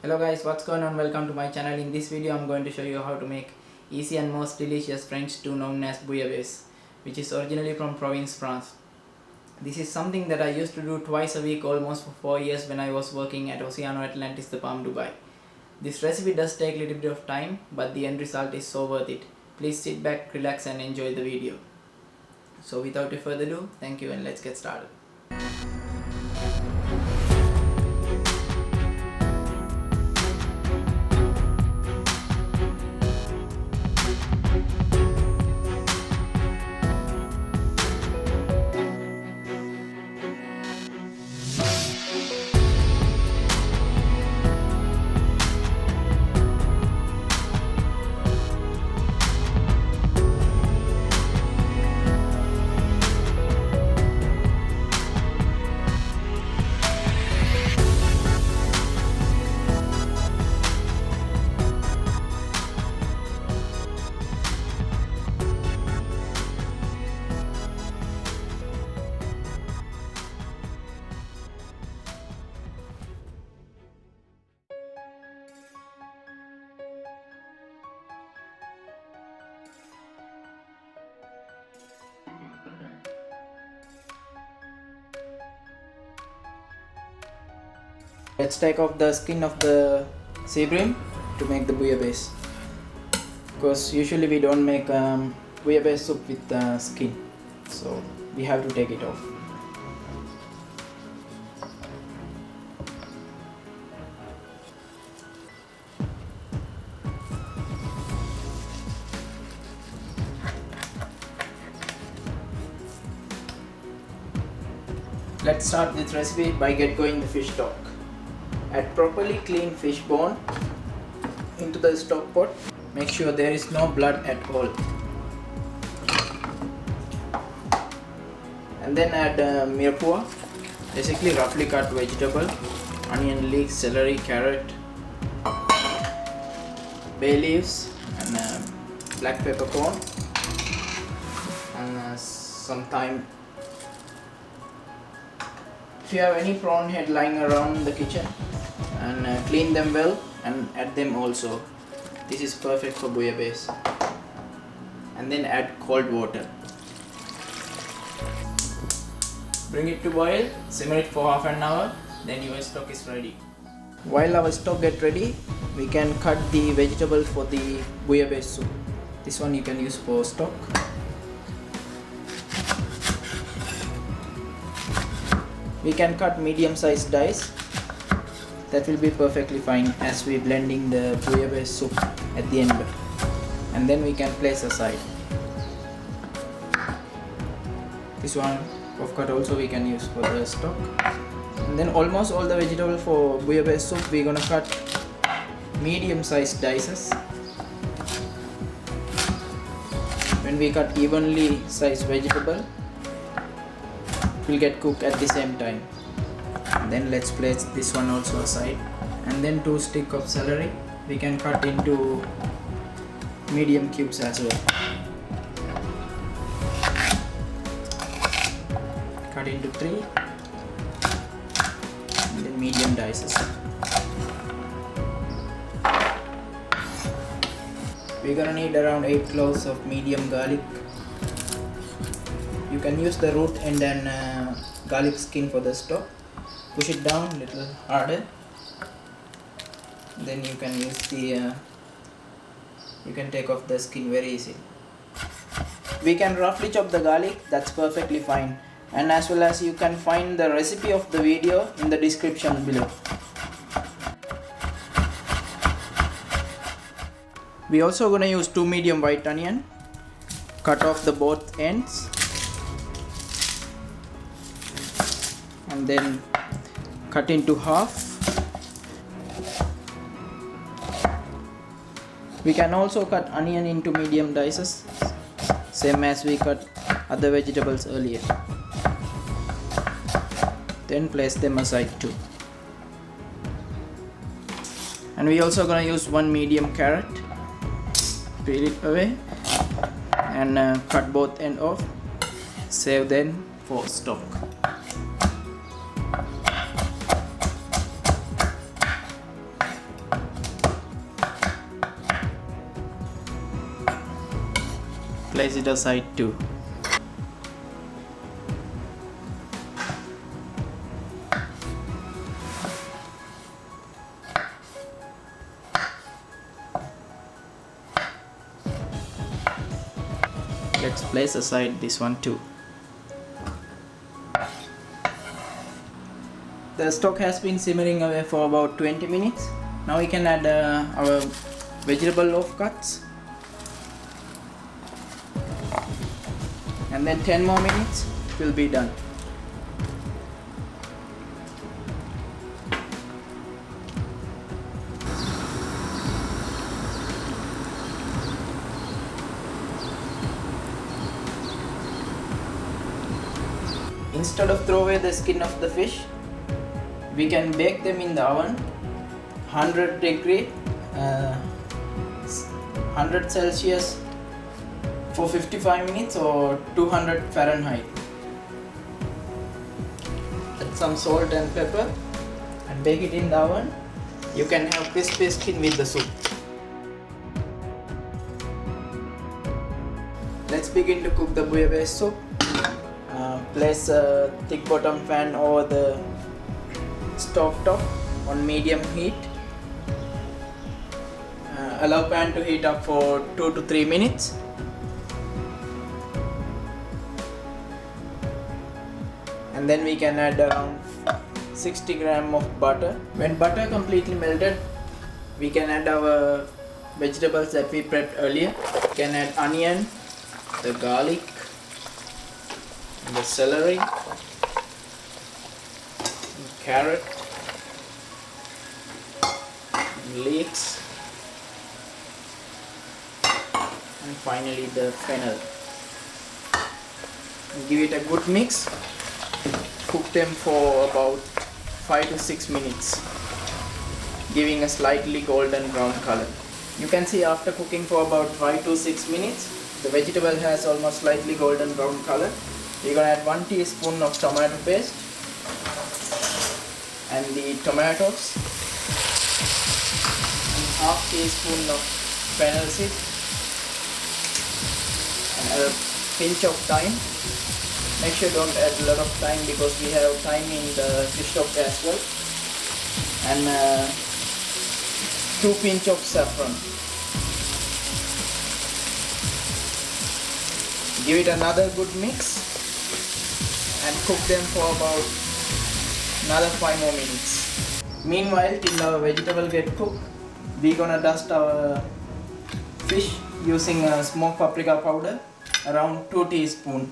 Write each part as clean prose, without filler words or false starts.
Hello guys, what's going on? Welcome to my channel. In this video I'm going to show you how to make easy and most delicious French stew known as bouillabaisse, which is originally from province France. This is something that I used to do twice a week almost for 4 years when I was working at Oceano Atlantis, the Palm, Dubai. This recipe does take a little bit of time, but the end result is so worth it. Please sit back, relax and enjoy the video. So without further ado, thank you and let's get started. Let's take off the skin of the sea bream to make the bouillabaisse. Because usually we don't make bouillabaisse soup with the skin, so we have to take it off. Let's start this recipe by going the fish stock. Add properly cleaned fish bone into the stock pot. Make sure there is no blood at all. And then add mirepoix, basically roughly cut vegetable, onion leeks, celery, carrot, bay leaves and black peppercorn and some thyme. If you have any prawn head lying around the kitchen, and clean them well and add them also. This is perfect for bouillabaisse. And then add cold water. Bring it to boil, simmer it for half an hour, then your stock is ready. While our stock gets ready, we can cut the vegetables for the bouillabaisse soup. This one you can use for stock. We can cut medium-sized dice. That will be perfectly fine as we blending the bouillabaisse soup at the end, and then we can place aside. This one of cut also we can use for the stock. And then almost all the vegetable for bouillabaisse soup we're gonna cut medium-sized dices. When we cut evenly sized vegetable, it will get cooked at the same time. Then let's place this one also aside, and then 2 sticks of celery we can cut into medium cubes as well. Cut into 3 and then medium dices. We're gonna need around 8 cloves of medium garlic. You can use the root and then garlic skin for the stock. Push it down a little harder, then you can use the you can take off the skin very easy. We can roughly chop the garlic, that's perfectly fine, and as well as you can find the recipe of the video in the description below. We also gonna use 2 medium white onion, cut off the both ends, and then cut into half. We can also cut onion into medium dices, same as we cut other vegetables earlier. Then place them aside too. And we also gonna use 1 medium carrot. Peel it away and cut both end off. Save them for stock. place it aside too. Let's place aside this one too. The stock has been simmering away for about 20 minutes. Now we can add our vegetable loaf cuts, and then 10 more minutes it will be done. Instead of throw away the skin of the fish, we can bake them in the oven 100 degree 100 Celsius for 55 minutes or 200 Fahrenheit. Add some salt and pepper and bake it in the oven. You can have crispy skin with the soup. Let's begin to cook the bouillabaisse soup. Place a thick bottom pan over the stove top on medium heat. Allow pan to heat up for 2 to 3 minutes. And then we can add around 60 grams of butter. When butter completely melted, we can add our vegetables that we prepped earlier. We can add onion, the garlic, the celery, carrot, leeks, and finally the fennel. Give it a good mix. Cook them for about 5 to 6 minutes, giving a slightly golden brown color. You can see after cooking for about 5 to 6 minutes, the vegetable has almost slightly golden brown color. We're going to add 1 teaspoon of tomato paste and the tomatoes, and half teaspoon of fennel seed, and a pinch of thyme. Make sure don't add a lot of thyme because we have thyme in the fish stock as well, and 2 pinch of saffron. Give it another good mix and cook them for about another 5 more minutes. Meanwhile, till our vegetable get cooked, we're gonna dust our fish using smoked paprika powder, around 2 teaspoons.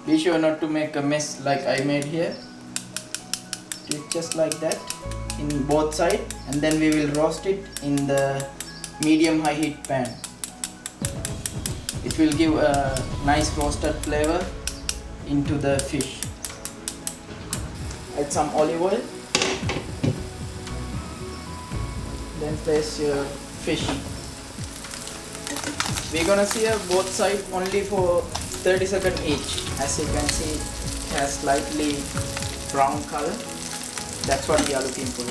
Be sure not to make a mess like I made here. Do it just like that in both sides, and then we will roast it in the medium high heat pan. It will give a nice roasted flavor into the fish. Add some olive oil, then place your fish. We're gonna sear both sides only for 30 seconds each. As you can see, it has slightly brown color. That's what we are looking for.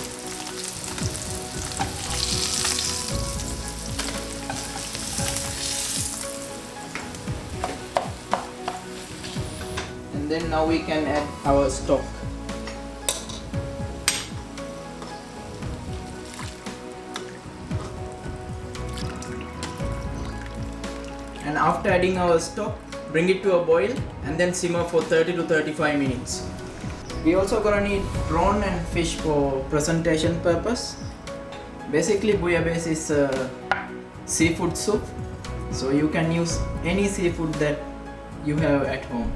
And then now we can add our stock. And after adding our stock, bring it to a boil and then simmer for 30 to 35 minutes. We also gonna need prawn and fish for presentation purpose. Basically, bouillabaisse is a seafood soup, so you can use any seafood that you have at home,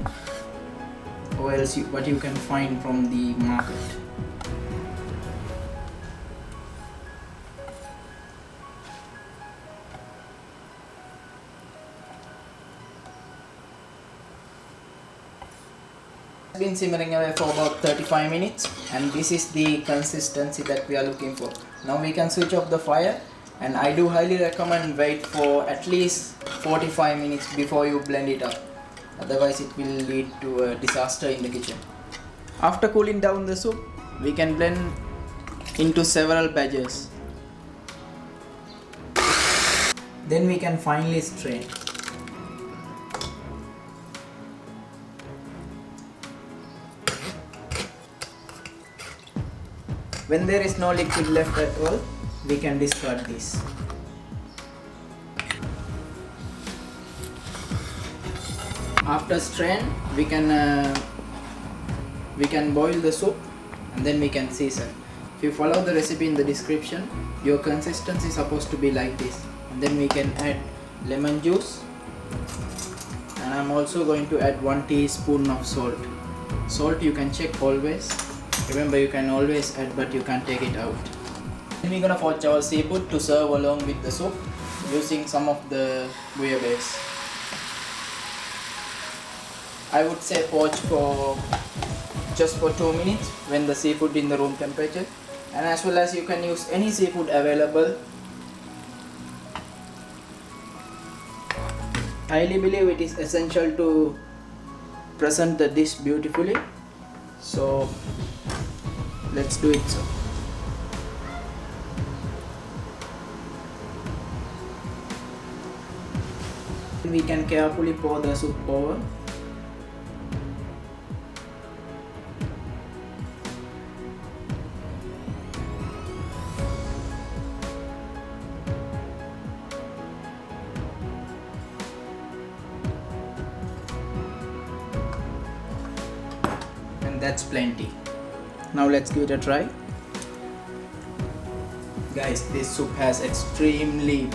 or else what you can find from the market. Been simmering away for about 35 minutes, and this is the consistency that we are looking for. Now we can switch off the fire, and I do highly recommend wait for at least 45 minutes before you blend it up, otherwise it will lead to a disaster in the kitchen. After cooling down the soup, we can blend into several batches. Then we can finally strain. When there is no liquid left at all, we can discard this. After strain, we can boil the soup and then we can season. If you follow the recipe in the description, your consistency is supposed to be like this. And then we can add lemon juice, and I'm also going to add 1 teaspoon of salt. Salt you can check always. Remember, you can always add, but you can't take it out. Then we're gonna poach our seafood to serve along with the soup using some of the bouillabaisse. I would say poach for just for 2 minutes when the seafood in the room temperature, and as well as you can use any seafood available. I highly believe it is essential to present the dish beautifully, so let's do it. We can carefully pour the soup over. And that's plenty. Now let's give it a try. Guys, this soup has extremely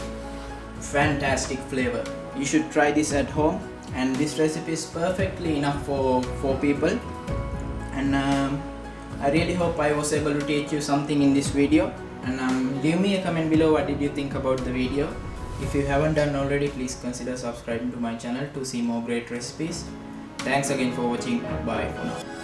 fantastic flavor. You should try this at home, and this recipe is perfectly enough for 4 people. And I really hope I was able to teach you something in this video. And leave me a comment below what did you think about the video. If you haven't done already, please consider subscribing to my channel to see more great recipes. Thanks again for watching. Bye for now.